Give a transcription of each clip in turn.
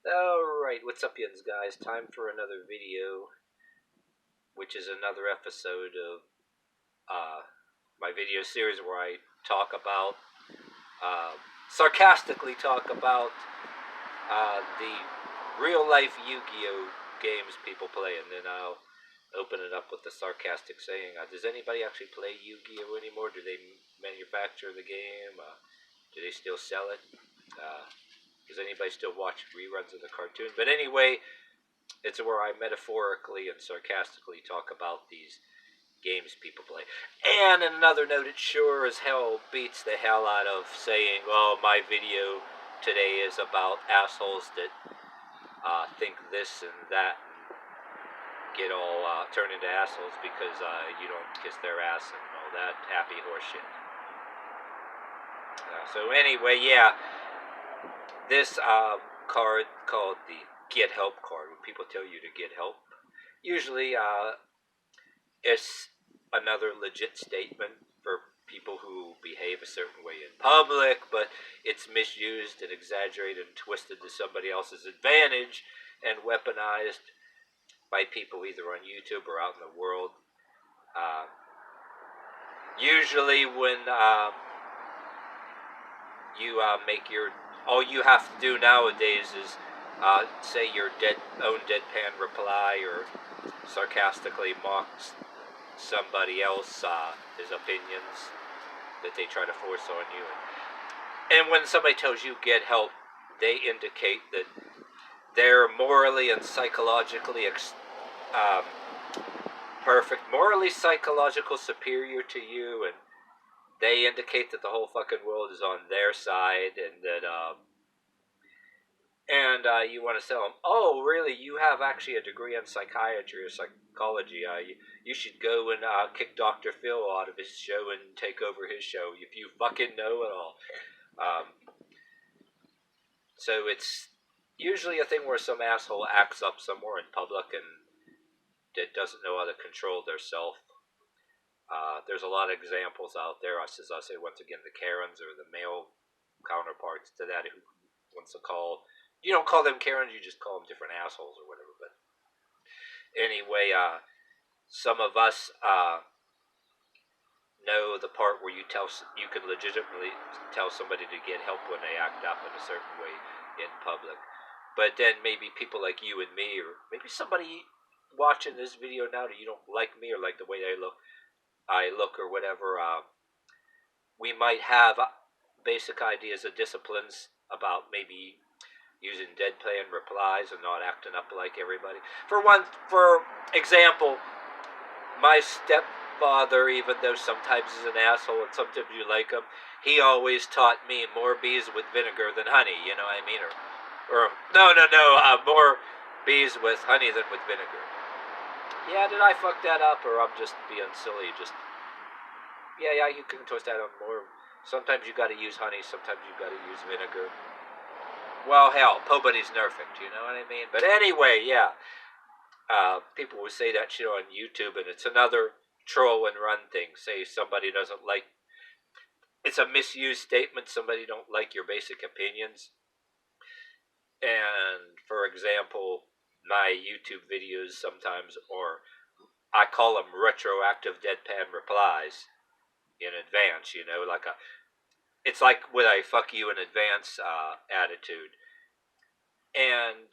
Alright, what's up, yins, guys? Time for another video, which is another episode of my video series where I talk about, sarcastically talk about the real-life Yu-Gi-Oh! Games people play, and then I'll open it up with the sarcastic saying, does anybody actually play Yu-Gi-Oh! Anymore? Do they manufacture the game? Do they still sell it? Does anybody still watch reruns of the cartoon? But anyway, it's where I metaphorically and sarcastically talk about these games people play. And on another note, it sure as hell beats the hell out of saying, well, my video today is about assholes that think this and that and get all turn into assholes because you don't kiss their ass and all that happy horse shit. So anyway, yeah, this card called the Get Help card, when people tell you to get help, usually it's another legit statement for people who behave a certain way in public, but it's misused and exaggerated and twisted to somebody else's advantage and weaponized by people either on YouTube or out in the world. Usually when you make your, all you have to do nowadays is say your own deadpan reply or sarcastically mocks somebody else, his opinions that they try to force on you. And when somebody tells you get help, they indicate that they're morally and psychologically perfect, morally psychological superior to you, and they indicate that the whole fucking world is on their side, and that you want to tell them, oh, really, you have actually a degree in psychiatry or psychology. You should go and kick Dr. Phil out of his show and take over his show if you fucking know it all. So it's usually a thing where some asshole acts up somewhere in public and that doesn't know how to control their self. There's a lot of examples out there. As I say, once again, the Karens or the male counterparts to that who wants to call, you don't call them Karens, you just call them different assholes or whatever. But anyway, some of us know the part where you can legitimately tell somebody to get help when they act up in a certain way in public. But then maybe people like you and me, or maybe somebody watching this video now that you don't like me or like the way I look or whatever, we might have basic ideas of disciplines about maybe using deadpan replies and not acting up like everybody. For example, my stepfather, even though sometimes he's an asshole and sometimes you like him, he always taught me more bees with vinegar than honey, you know what I mean? Or more bees with honey than with vinegar. Yeah, did I fuck that up, or I'm just being silly? Yeah, you can twist that up more. Sometimes you gotta use honey, sometimes you gotta use vinegar. Well, hell, nobody's perfect, you know what I mean? But anyway, yeah. People will say that shit on YouTube, and it's another troll and run thing. Say somebody doesn't like, it's a misused statement, somebody don't like your basic opinions. And, for example, my YouTube videos sometimes, or I call them retroactive deadpan replies in advance, you know, it's like with a fuck you in advance attitude. And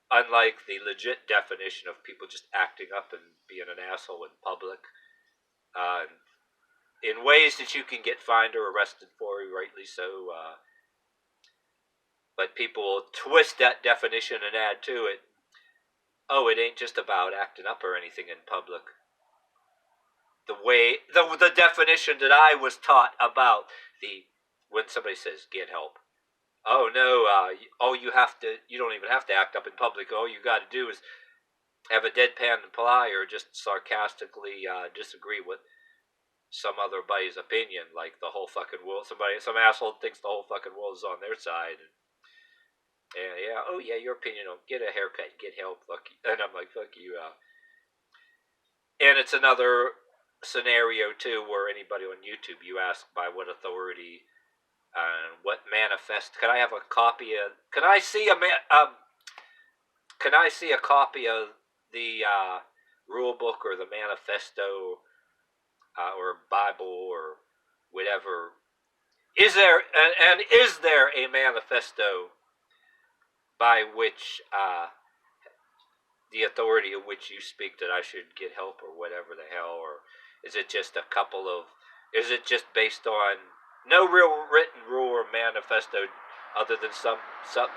unlike the legit definition of people just acting up and being an asshole in public, in ways that you can get fined or arrested for, rightly so, but people twist that definition and add to it, oh, it ain't just about acting up or anything in public. The definition that I was taught about when somebody says get help. Oh no, you don't even have to act up in public. All you got to do is have a deadpan reply or just sarcastically disagree with some other buddy's opinion, like the whole fucking world. Some asshole thinks the whole fucking world is on their side. And yeah, oh yeah, your opinion. Get a haircut, get help, fuck you. And I'm like, fuck you. And it's another scenario too, where anybody on YouTube, you ask by what authority and what manifest. Can I have a copy of? Can I see can I see a copy of the rule book or the manifesto or Bible or whatever? Is there and is there a manifesto by which the authority of which you speak that I should get help or whatever the hell, or is it just a couple of? Is it just based on no real written rule or manifesto, other than something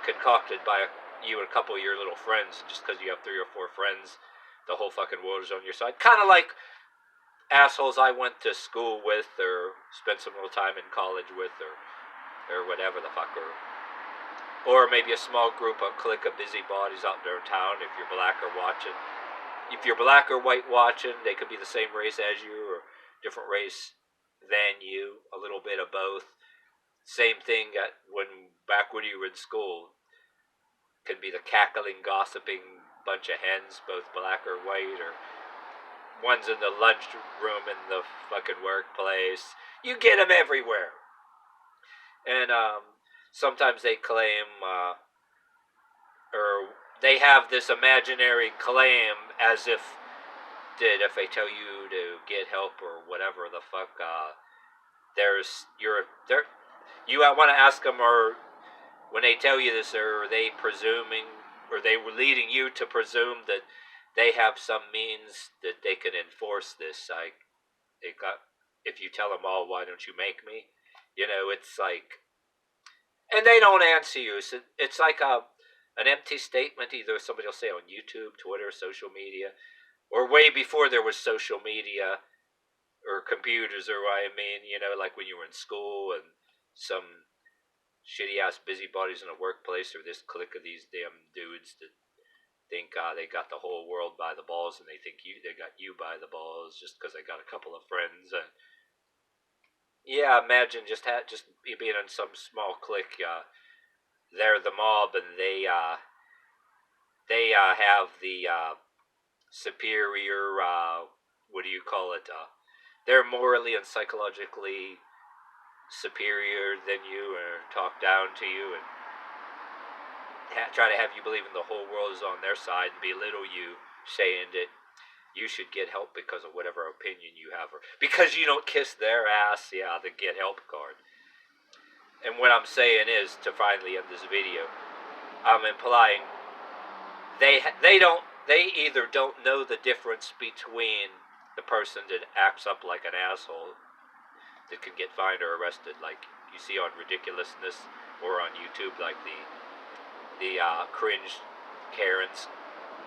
concocted by you and a couple of your little friends, just because you have 3 or 4 friends, the whole fucking world is on your side? Kind of like assholes I went to school with or spent some little time in college with or whatever the fuck, or maybe a small group, a clique of busybodies out there in town. If you're black or watching, if you're black or white watching, they could be the same race as you or different race than you, a little bit of both. Same thing back when you were in school. Could be the cackling, gossiping bunch of hens, both black or white, or one's in the lunch room in the fucking workplace. You get them everywhere. And sometimes they claim, or they have this imaginary claim as if they tell you to get help or whatever the fuck, you want to ask them, or when they tell you this, are they presuming, or they were leading you to presume that they have some means that they can enforce this? If you tell them all, why don't you make me? It's like, and they don't answer you. So it's like an empty statement. Either somebody will say on YouTube, Twitter, social media, or way before there was social media or computers, or like when you were in school and some shitty ass busybodies in a workplace, or this clique of these damn dudes that think they got the whole world by the balls, and they think they got you by the balls just because they got a couple of friends. Yeah, imagine just being in some small clique. They're the mob, and they have the superior. What do you call it? They're morally and psychologically superior than you, or talk down to you, and try to have you believe in the whole world is on their side, and belittle you, saying that you should get help because of whatever opinion you have, or because you don't kiss their ass. Yeah, the get help card. And what I'm saying is, to finally end this video, I'm implying they either don't know the difference between the person that acts up like an asshole that can get fined or arrested, like you see on Ridiculousness or on YouTube, like the cringe Karens,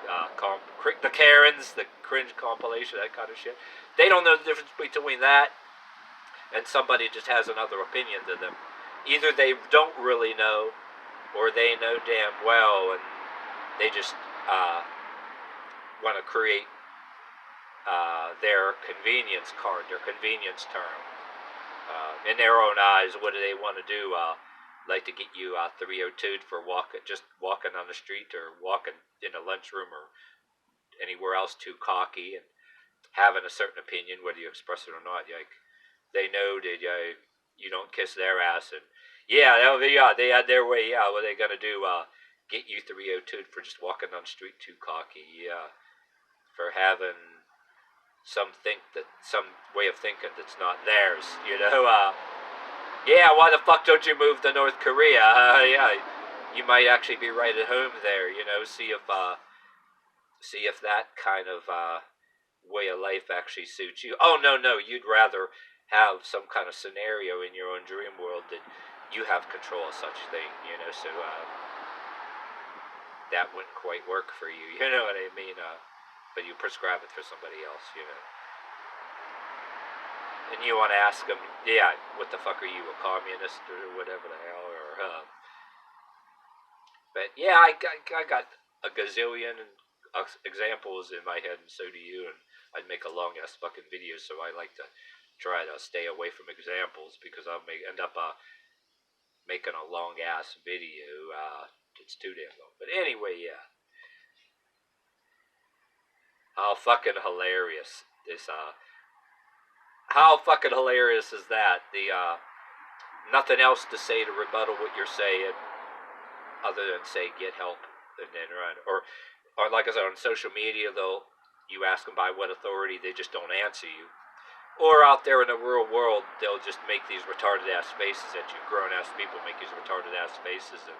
the Karens, the cringe compilation, that kind of shit. They don't know the difference between that and somebody just has another opinion than them. Either they don't really know, or they know damn well, and they just want to create their convenience card, their convenience term. In their own eyes, what do they want to do? Like to get you 302'd for just walking on the street, or walking in a lunchroom, or anywhere else too cocky, and having a certain opinion, whether you express it or not. Like, they know that you don't kiss their ass, and they had their way. Yeah, what are they gonna do? Get you 302'd for just walking on the street too cocky? Yeah, for having some way of thinking that's not theirs. Yeah, why the fuck don't you move to North Korea? Yeah, you might actually be right at home there. See if that kind of way of life actually suits you. Oh no, you'd rather have some kind of scenario in your own dream world that you have control of such thing. So that wouldn't quite work for you. You know what I mean? But you prescribe it for somebody else. And you want to ask them, yeah, what the fuck are you, a communist or whatever the hell? But yeah, I got a gazillion examples in my head, and so do you. And I'd make a long ass fucking video, so I like to try to stay away from examples, because I'll end up making a long ass video. It's too damn long. But anyway, yeah. How fucking hilarious this How fucking hilarious is that? Nothing else to say to rebuttal what you're saying, other than say get help. and then run. Or like I said, on social media, they'll you ask them by what authority, they just don't answer you. Or out there in the real world, they'll just make these retarded ass faces at you. Grown ass people make these retarded ass faces and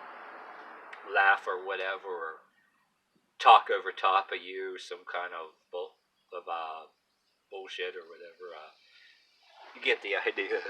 laugh or whatever, or talk over top of you, some kind of bullshit or whatever. You get the idea.